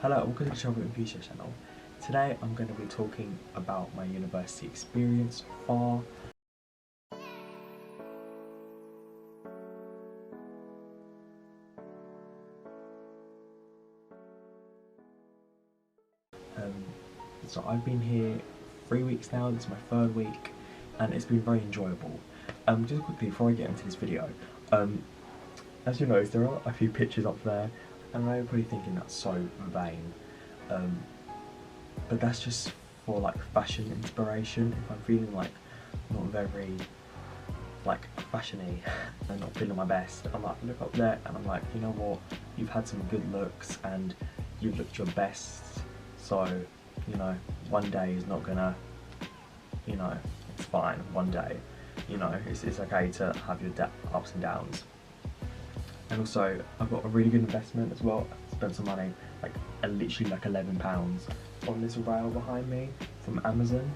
Hello, welcome to the Travel Enthusiast channel. Today I'm going to be talking about my university experience so far. So I've been here 3 weeks now, this is my third week, and it's been very enjoyable. Just quickly before I get into this video, as you notice there are a few pictures up there, and I'm probably thinking that's so vain. But that's just for like fashion inspiration. If I'm feeling like not very like fashion-y and not feeling my best, I might look up there and I'm like, you know what, you've had some good looks and you've looked your best, so you know, one day is not gonna, you know, it's fine. One day, you know, it's okay to have your ups and downs. And also, I've got a really good investment as well. I spent some money, like literally like £11 on this rail behind me from Amazon.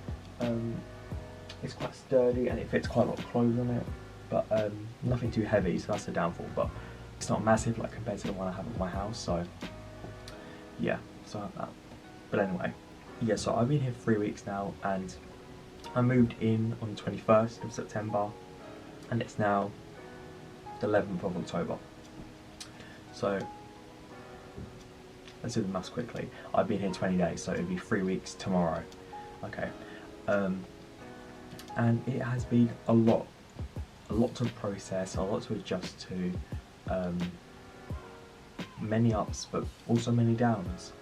It's quite sturdy and it fits quite a lot of clothes on it, but nothing too heavy, so that's the downfall. But it's not massive like compared to the one I have at my house, so yeah, so I have that. But anyway, yeah, so I've been here for 3 weeks now, and I moved in on the 21st of September, and it's now the 11th of October. So let's do the maths quickly. I've been here 20 days, so it'll be 3 weeks tomorrow. Okay, and it has been a lot to process, a lot to adjust to. Many ups, but also many downs.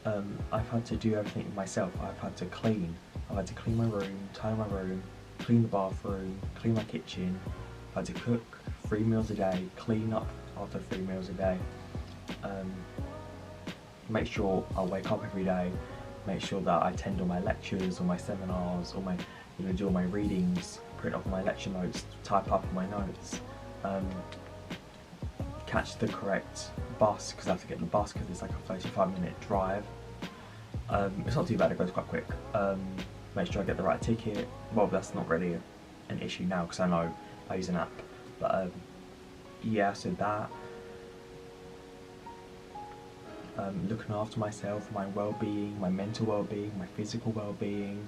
I've had to do everything myself. I've had to clean my room, tidy my room, clean the bathroom, clean my kitchen. I've had to cook 3 meals a day, clean up after 3 meals a day, make sure I wake up every day, make sure that I attend all my lectures, all my seminars, all my, you know, do all my readings, print off my lecture notes, type up my notes, catch the correct bus, because I have to get the bus because it's like a 35-minute drive. It's not too bad, it goes quite quick. Make sure I get the right ticket. Well, that's not really an issue now because I know I use an app, but yeah, so that, looking after myself, my well-being, my mental well-being, my physical well-being,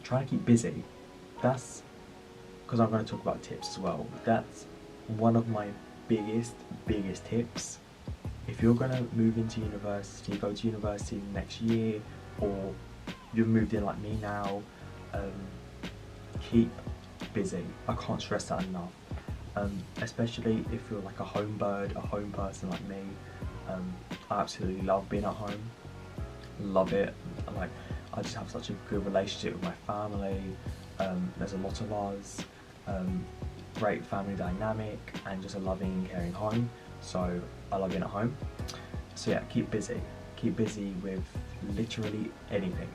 trying to keep busy. That's because I'm going to talk about tips as well. That's one of my biggest tips. If you're going to move into university, go to university next year, or you've moved in like me now, keep busy. I can't stress that enough. Especially if you're like a home bird, a home person like me. I absolutely love being at home, love it. Like, I just have such a good relationship with my family. There's a lot of us, great family dynamic, and just a loving and caring home, so I love being at home. So yeah, keep busy with literally anything.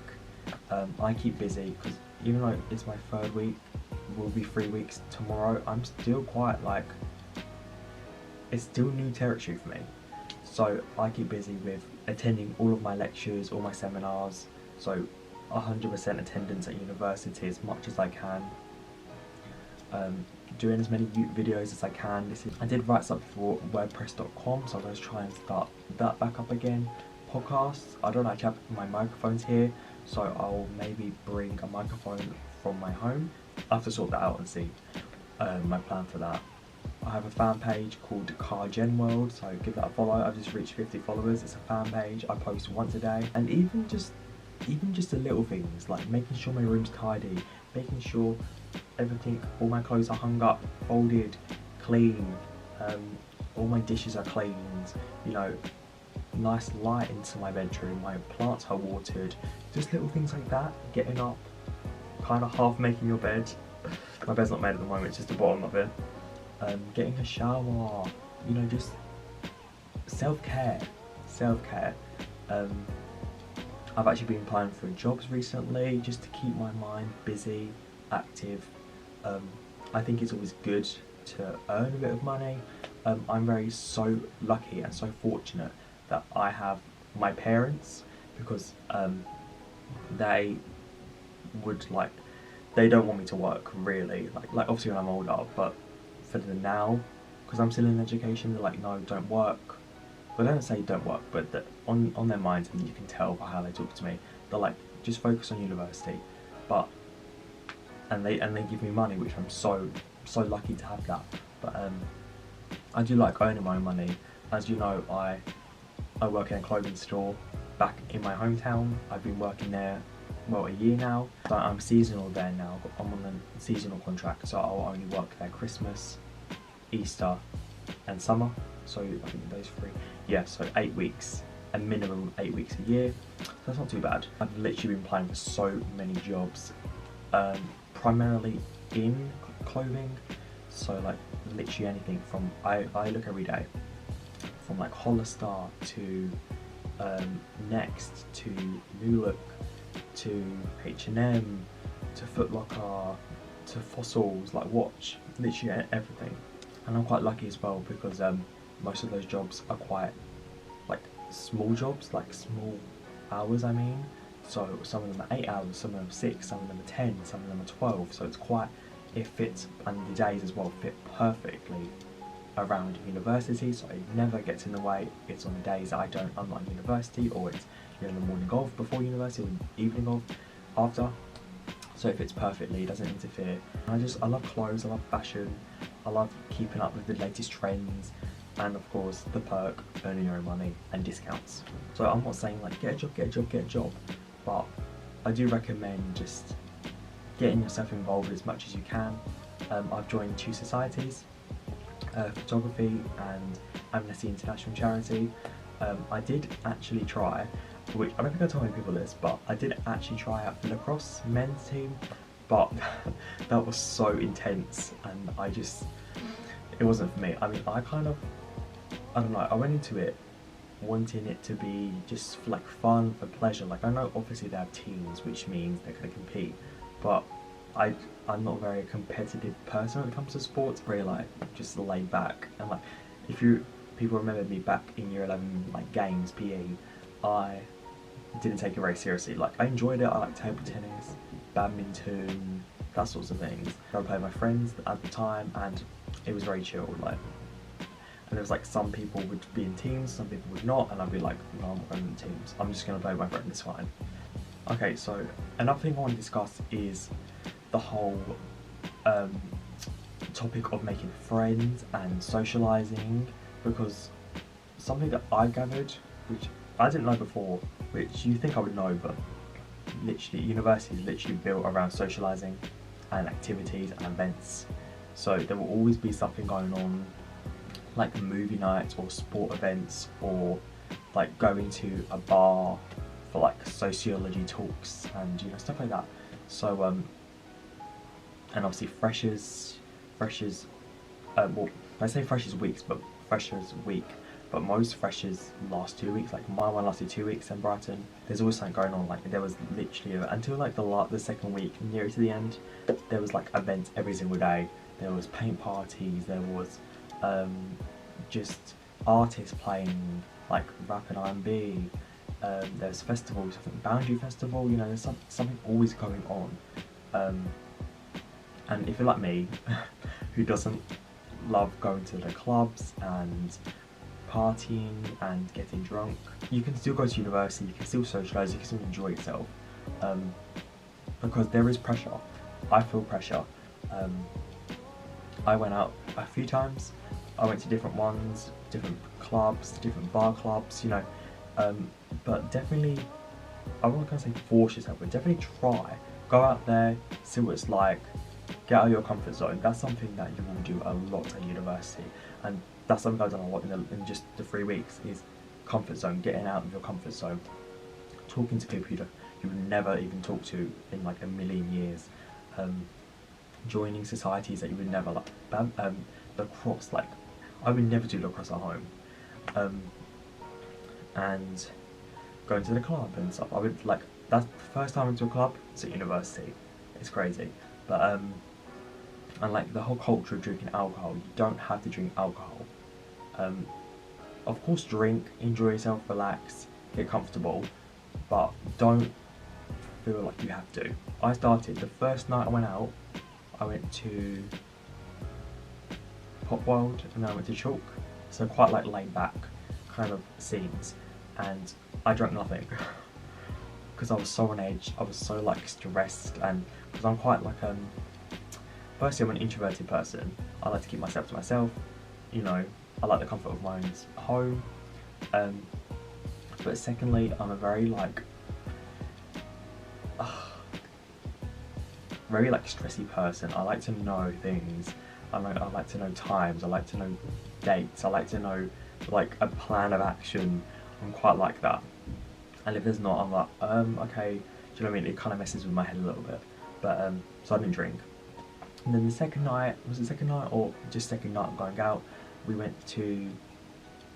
I keep busy because even though it's my 3rd week, will be 3 weeks tomorrow, I'm still quite like, it's still new territory for me. So I keep busy with attending all of my lectures, all my seminars, so 100% attendance at university as much as I can. Doing as many YouTube videos as I can. I did write something for WordPress.com, so I'm going to try and start that back up again. Podcasts, I don't actually have my microphones here, so I'll maybe bring a microphone from my home. I have to sort that out and see my plan for that. I have a fan page called Car Gen World, so give that a follow. I've just reached 50 followers. It's a fan page. I post once a day, and even just the little things like making sure my room's tidy, making sure everything, all my clothes are hung up, folded, clean, all my dishes are cleaned, you know, nice light into my bedroom, my plants are watered, just little things like that. Getting up, kind of half making your bed. My bed's not made at the moment, it's just the bottom of it. Getting a shower, you know, just self-care. I've actually been applying for jobs recently just to keep my mind busy, active. I think it's always good to earn a bit of money. I'm so lucky and so fortunate that I have my parents, because they would like, they don't want me to work really, like obviously when I'm older, but for the now, because I'm still in education, they're like, no, don't work, they don't say don't work, but on their minds, and you can tell by how they talk to me, they're like, just focus on university. But and they give me money, which I'm so lucky to have that. But I do like earning my own money. As you know, I work in a clothing store back in my hometown. I've been working there, well, a year now. But I'm seasonal there now. I'm on a seasonal contract, so I'll only work there Christmas, Easter, and summer. So I think those 3. Yeah, so 8 weeks, a minimum 8 weeks a year. So that's not too bad. I've literally been applying for so many jobs, primarily in clothing. So like literally anything from, I look every day, from like Hollister to Next to New Look to H&M to Foot Locker to Fossils, like Watch, literally everything. And I'm quite lucky as well because most of those jobs are quite like small jobs, like small hours I mean. So some of them are 8 hours, some of them are 6, some of them are 10, some of them are 12. So it's quite, it fits, and the days as well fit perfectly around university, so it never gets in the way. It's on the days that I'm not in university, or it's the morning of before university, or evening of after. So it fits perfectly, it doesn't interfere. And I love clothes, I love fashion, I love keeping up with the latest trends, and of course the perk, earning your own money and discounts. So I'm not saying like get a job, but I do recommend just getting yourself involved as much as you can. I've joined 2 societies, photography and Amnesty International Charity. I did actually try, which I don't think I told many people this, but I did actually try out for lacrosse men's team, but that was so intense and it wasn't for me. I mean, I don't know, I went into it wanting it to be just for like fun, for pleasure. Like I know obviously they have teams, which means they're going to compete, but I'm not a very competitive person when it comes to sports. Very like just laid back, and like people remember me back in year 11 like games PE, I didn't take it very seriously. Like I enjoyed it. I like table tennis, badminton, that sorts of things. I played with my friends at the time, and it was very chill. Like, and there was like some people would be in teams, some people would not, and I'd be like, no, I'm not going in teams. I'm just going to play with my friends. It's fine. Okay, so another thing I want to discuss is the whole topic of making friends and socializing, because something that I gathered, which I didn't know before, which you think I would know, but literally university is literally built around socializing and activities and events. So there will always be something going on, like movie nights or sport events, or like going to a bar for like sociology talks and stuff like that. So and obviously freshers, well, I say freshers weeks, but freshers week, but most freshers last 2 weeks. Like my one lasted 2 weeks in Brighton. There's always something going on. Like there was literally until like the second week, near to the end, there was like events every single day. There was paint parties. There was just artists playing like rap and R&B. There's festivals, I think Boundary Festival. There's something always going on. And if you're like me, who doesn't love going to the clubs and partying and getting drunk, you can still go to university, you can still socialise, you can still enjoy yourself, because there is pressure. I feel pressure. I went out a few times, I went to different ones, different clubs, different bar clubs, but definitely, I'm not going to say force yourself, but definitely try. Go out there, see what it's like, get out of your comfort zone. That's something that you will do a lot at university, and that's something I've done a lot in just the 3 weeks, is comfort zone, getting out of your comfort zone, talking to people you would never even talk to in like a million years, joining societies that you would never, like lacrosse, like I would never do lacrosse at home, and going to the club and stuff. I would like, that's the first time I went to a club, it's at university. It's crazy. But and like the whole culture of drinking alcohol, you don't have to drink alcohol. Of course drink, enjoy yourself, relax, get comfortable, but don't feel like you have to. I started, the first night I went out, I went to Pop World and then I went to Chalk, so quite like laid back, kind of scenes, and I drank nothing because I was so on edge. I was so like stressed, and because I'm quite like firstly, I'm an introverted person. I like to keep myself to myself. You know, I like the comfort of my own home. But secondly, I'm a very like stressy person. I like to know things. I like to know times. I like to know dates. I like to know like a plan of action. I'm quite like that. And if there's not, I'm like, okay. Do you know what I mean? It kind of messes with my head a little bit. But so I didn't drink. And then the second night, was it second night or just second night of going out? We went to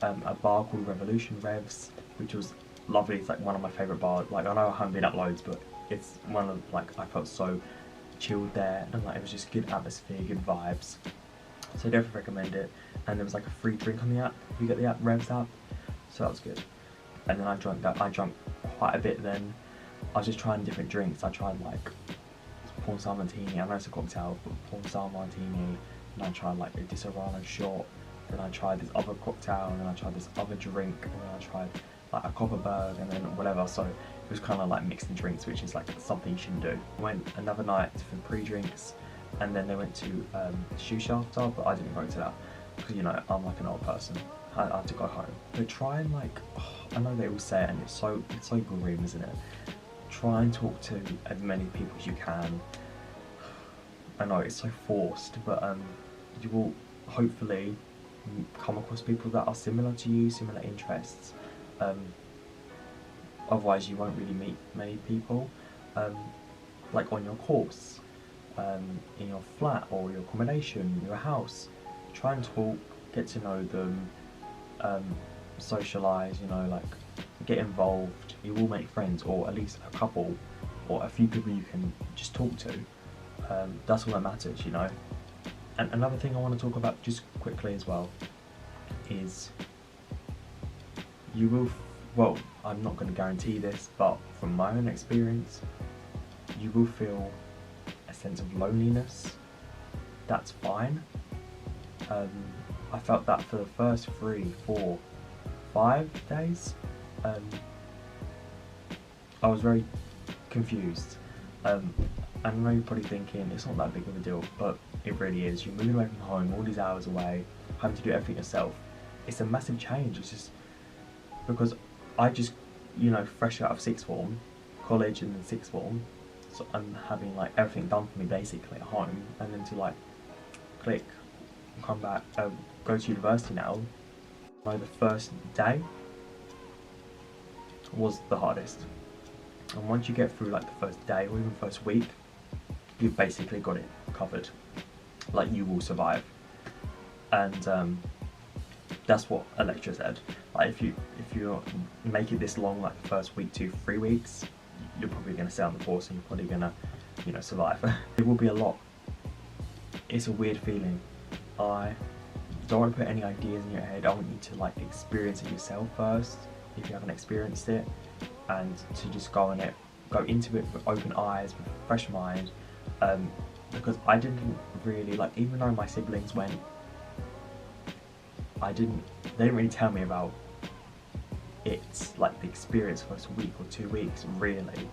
a bar called Revolution Revs, which was lovely. It's like one of my favourite bars. Like, I know I haven't been up loads, but it's one of, like, I felt so chilled there, and like it was just good atmosphere, good vibes. So I definitely recommend it. And there was like a free drink on the app. You get the app, Revs app, so that was good. And then I drank quite a bit then. I was just trying different drinks. I tried like Porn Star Martini. I know it's a cocktail, but Porn Star Martini. And I tried like a Disaronno shot. Then I tried this other cocktail, and then I tried this other drink, and then I tried like a Copperberg, and then whatever. So it was kind of like mixing drinks, which is like something you shouldn't do. Went another night for pre-drinks, and then they went to Shoe after, but I didn't go to that because, you know, I'm like an old person. I had to go home. But try and like, I know they all say it, and it's so grim, isn't it? Try and talk to as many people as you can. I know it's so forced, but you will hopefully come across people that are similar to you, similar interests. Otherwise you won't really meet many people, like on your course, in your flat or your accommodation, your house. Try and talk, get to know them, socialise, you know, like get involved. You will make friends, or at least a couple or a few people you can just talk to. That's all that matters, you know. And another thing I want to talk about just quickly as well is you will, well, I'm not going to guarantee this, but from my own experience, you will feel a sense of loneliness. That's fine. I felt that for the first 3, 4, 5 days. I was very confused. I know you're probably thinking it's not that big of a deal, but it really is. You're moving away from home, all these hours away, having to do everything yourself. It's a massive change. It's just because I just, you know, fresh out of sixth form, college and then sixth form, so I'm having like everything done for me basically at home, and then to like click, come back, go to university now. The first day was the hardest, and once you get through like the first day or even first week, you've basically got it covered. Like, you will survive. And that's what a lecturer said. Like, if you make it this long, like the first week to 3 weeks, you're probably going to stay on the course, and you're probably going to, you know, survive. It will be a lot. It's a weird feeling. I don't want to put any ideas in your head. I want you to like experience it yourself first, if you haven't experienced it, and to just go into it with open eyes, with a fresh mind. Because I didn't really, like, even though my siblings went, they didn't really tell me about it, like the experience for a week or 2 weeks, really.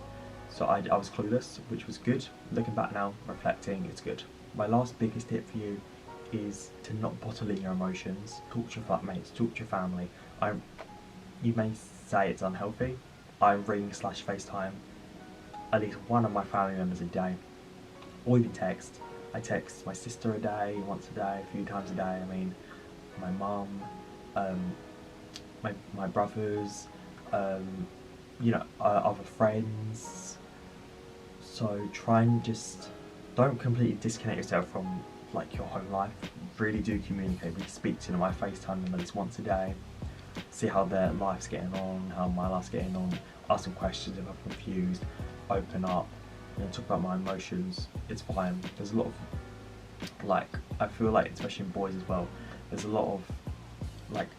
So I was clueless, which was good. Looking back now, reflecting, it's good. My last biggest tip for you is to not bottle in your emotions. Talk to your flatmates, talk to your family. You may say it's unhealthy. I ring/FaceTime at least one of my family members a day, or even text. I text my sister a day, once a day, a few times a day. I mean, my mum, my brothers, you know, other friends. So try and just don't completely disconnect yourself from like your home life. Really do communicate. We speak to them. I FaceTime them at least once a day. See how their life's getting on, how my life's getting on. Ask them questions if I'm confused. Open up. You know, talk about my emotions. It's fine. There's a lot of, like, I feel like, especially in boys as well, there's a lot of like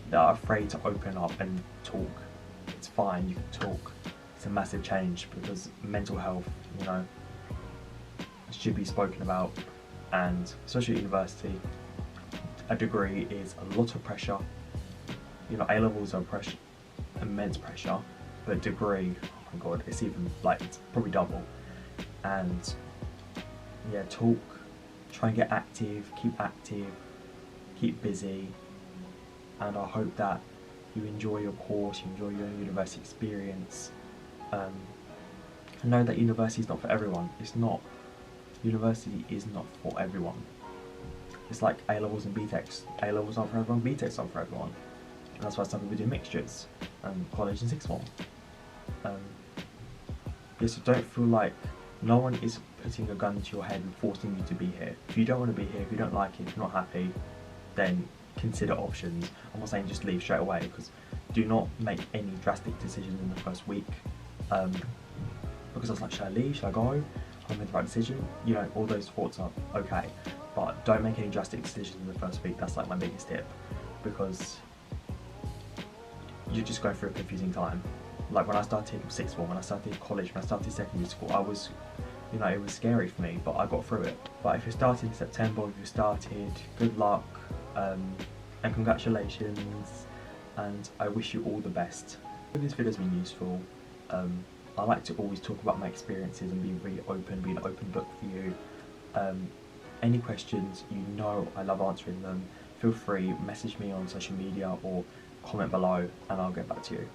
that are afraid to open up and talk. It's fine, you can talk. It's a massive change, because mental health, you know, should be spoken about. And especially at university, a degree is a lot of pressure, you know, A-levels are pressure, immense pressure, but degree, oh my god, it's even like, it's probably double. And yeah, talk, try and get active, keep busy, and I hope that you enjoy your course, you enjoy your university experience. Know that university is not for everyone. It's not. University is not for everyone. It's like A-levels and BTECs. A-levels aren't for everyone, BTECs aren't for everyone. And that's why some people do mixtures, college and sixth form. Yeah, so don't feel like no one is putting a gun to your head and forcing you to be here. If you don't want to be here, if you don't like it, if you're not happy, then consider options. I'm not saying just leave straight away, because do not make any drastic decisions in the first week. Because I was like, should I leave? Should I go? Have I made the right decision? You know, all those thoughts are okay, but don't make any drastic decisions in the first week. That's like my biggest tip, because you're just going through a confusing time. Like when I started sixth form, when I started college, when I started secondary school, I was, you know, it was scary for me, but I got through it. But if you're starting in September, if you started, good luck, and congratulations, and I wish you all the best. I hope this video's been useful. I like to always talk about my experiences and be really open, be an open book for you. Any questions, you know I love answering them. Feel free, message me on social media or comment below and I'll get back to you.